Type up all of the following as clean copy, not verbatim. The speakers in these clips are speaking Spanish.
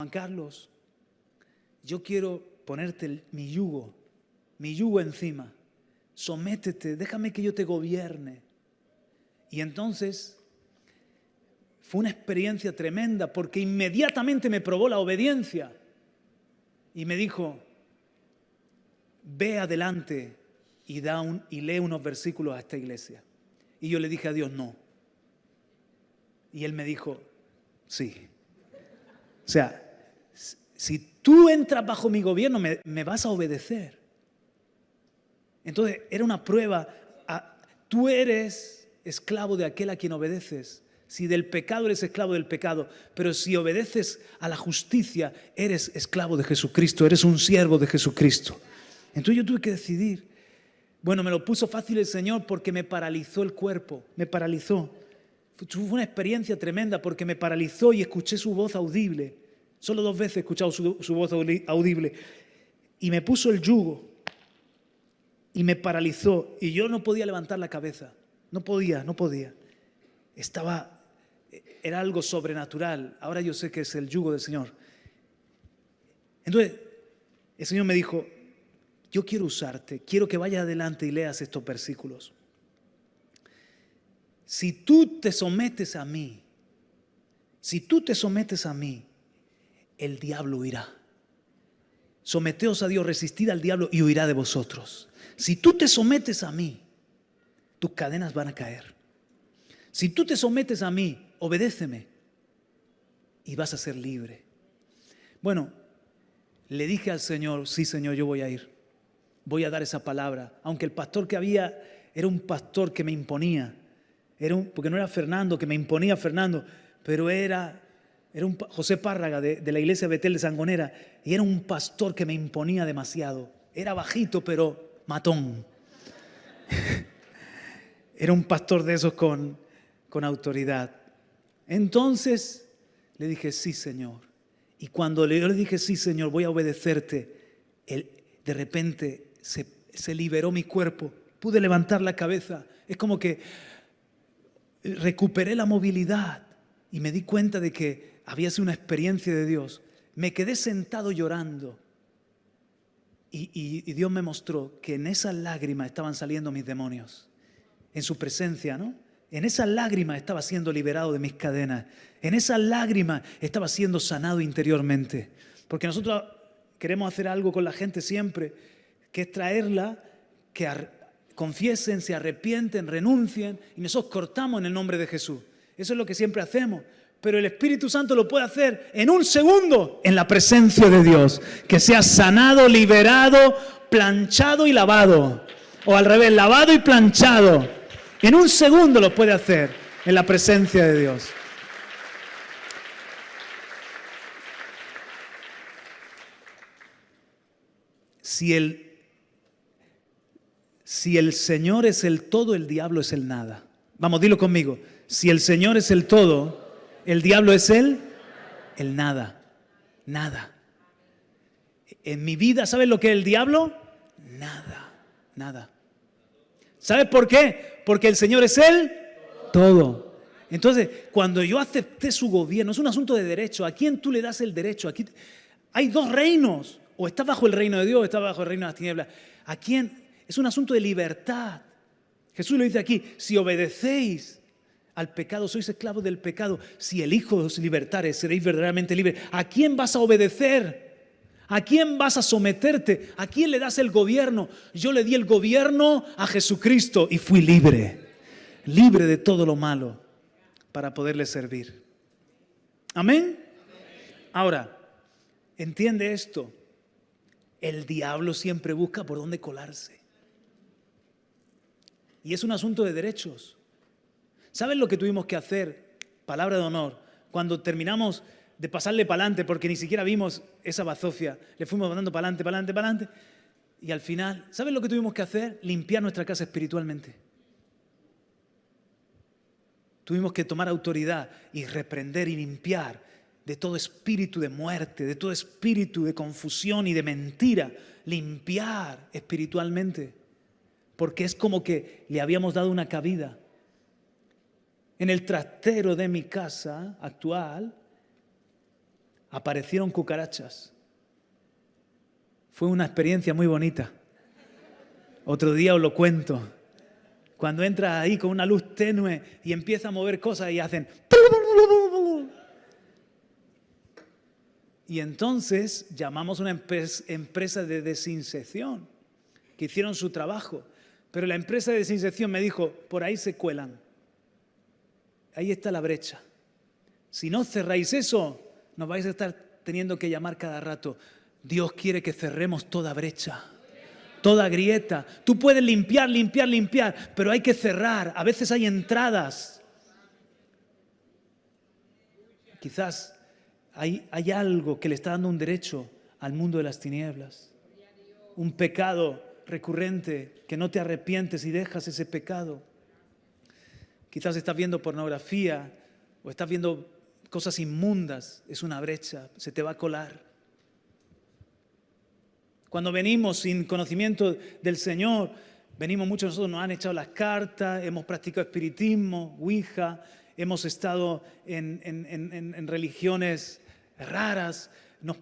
Juan Carlos, yo quiero ponerte mi yugo encima. Sométete, déjame que yo te gobierne. Y entonces fue una experiencia tremenda porque inmediatamente me probó la obediencia y me dijo, ve adelante y lee unos versículos a esta iglesia. Y yo le dije a Dios, no. Y Él me dijo, sí. O sea, si tú entras bajo mi gobierno, me vas a obedecer. Entonces, era una prueba. Tú eres esclavo de aquel a quien obedeces. Si del pecado eres esclavo del pecado, pero si obedeces a la justicia, eres esclavo de Jesucristo, eres un siervo de Jesucristo. Entonces yo tuve que decidir. Bueno, me lo puso fácil el Señor porque me paralizó el cuerpo, me paralizó. Fue una experiencia tremenda porque me paralizó y escuché su voz audible. Solo 2 veces he escuchado su voz audible. Y me puso el yugo y me paralizó. Y yo no podía levantar la cabeza. No podía. Era algo sobrenatural. Ahora yo sé que es el yugo del Señor. Entonces, el Señor me dijo, yo quiero usarte, quiero que vayas adelante y leas estos versículos. Si tú te sometes a mí, el diablo huirá. Someteos a Dios, resistid al diablo y huirá de vosotros. Si tú te sometes a mí, tus cadenas van a caer. Si tú te sometes a mí, obedéceme y vas a ser libre. Bueno, le dije al Señor, sí Señor, yo voy a ir. Voy a dar esa palabra. Aunque el pastor que había era un pastor que me imponía. Porque no era Fernando, que me imponía Fernando, pero era un José Párraga de la iglesia Betel de Sangonera. Y era un pastor que me imponía demasiado. Era bajito, pero matón. Era un pastor de esos con autoridad. Entonces le dije, sí Señor. Y cuando yo le dije, sí Señor, voy a obedecerte, de repente se liberó mi cuerpo, pude levantar la cabeza, es como que recuperé la movilidad y me di cuenta de que había sido una experiencia de Dios. Me quedé sentado llorando y Dios me mostró que en esas lágrimas estaban saliendo mis demonios, en su presencia, ¿no? En esas lágrimas estaba siendo liberado de mis cadenas, en esas lágrimas estaba siendo sanado interiormente, porque nosotros queremos hacer algo con la gente siempre, que es traerla, que confiesen, se arrepienten, renuncien y nosotros cortamos en el nombre de Jesús. Eso es lo que siempre hacemos. Pero el Espíritu Santo lo puede hacer en un segundo en la presencia de Dios. Que sea sanado, liberado, planchado y lavado. O al revés, lavado y planchado. En un segundo lo puede hacer en la presencia de Dios. Si el Señor es el todo, el diablo es el nada. Vamos, dilo conmigo. Si el Señor es el todo, el diablo es el nada. Nada. En mi vida, ¿sabes lo que es el diablo? Nada. ¿Sabes por qué? Porque el Señor es el todo. Entonces, cuando yo acepté su gobierno, es un asunto de derecho. ¿A quién tú le das el derecho? Aquí hay 2 reinos. O estás bajo el reino de Dios o estás bajo el reino de las tinieblas. ¿A quién? Es un asunto de libertad. Jesús lo dice aquí, si obedecéis al pecado, sois esclavos del pecado. Si el Hijo os libertare, seréis verdaderamente libres. ¿A quién vas a obedecer? ¿A quién vas a someterte? ¿A quién le das el gobierno? Yo le di el gobierno a Jesucristo y fui libre. Libre de todo lo malo para poderle servir. ¿Amén? Ahora, entiende esto. El diablo siempre busca por dónde colarse. Y es un asunto de derechos. ¿Sabes lo que tuvimos que hacer? Palabra de honor. Cuando terminamos de pasarle para adelante, porque ni siquiera vimos esa bazofia, le fuimos mandando para adelante. Y al final, ¿sabes lo que tuvimos que hacer? Limpiar nuestra casa espiritualmente. Tuvimos que tomar autoridad y reprender y limpiar de todo espíritu de muerte, de todo espíritu de confusión y de mentira, limpiar espiritualmente, porque es como que le habíamos dado una cabida. En el trastero de mi casa actual aparecieron cucarachas. Fue una experiencia muy bonita. Otro día os lo cuento. Cuando entras ahí con una luz tenue y empieza a mover cosas y hacen... Y entonces llamamos a una empresa de desinsección que hicieron su trabajo. Pero la empresa de desinsección me dijo, por ahí se cuelan. Ahí está la brecha. Si no cerráis eso, nos vais a estar teniendo que llamar cada rato. Dios quiere que cerremos toda brecha, toda grieta. Tú puedes limpiar, pero hay que cerrar. A veces hay entradas. Quizás hay algo que le está dando un derecho al mundo de las tinieblas. Un pecado recurrente que no te arrepientes y dejas ese pecado. Quizás estás viendo pornografía o estás viendo cosas inmundas. Es una brecha, se te va a colar. Cuando venimos sin conocimiento del Señor, venimos muchos de nosotros, nos han echado las cartas, hemos practicado espiritismo, ouija, hemos estado en religiones raras,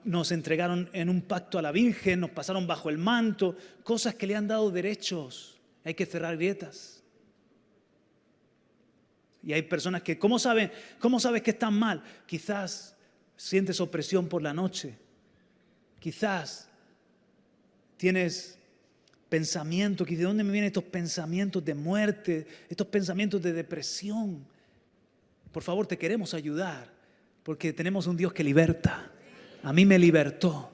nos entregaron en un pacto a la Virgen, nos pasaron bajo el manto, cosas que le han dado derechos. Hay que cerrar grietas. Y hay personas que, ¿cómo sabes que están mal? Quizás sientes opresión por la noche. Quizás tienes pensamientos, ¿de dónde me vienen estos pensamientos de muerte, estos pensamientos de depresión? Por favor, te queremos ayudar, porque tenemos un Dios que liberta. A mí me libertó.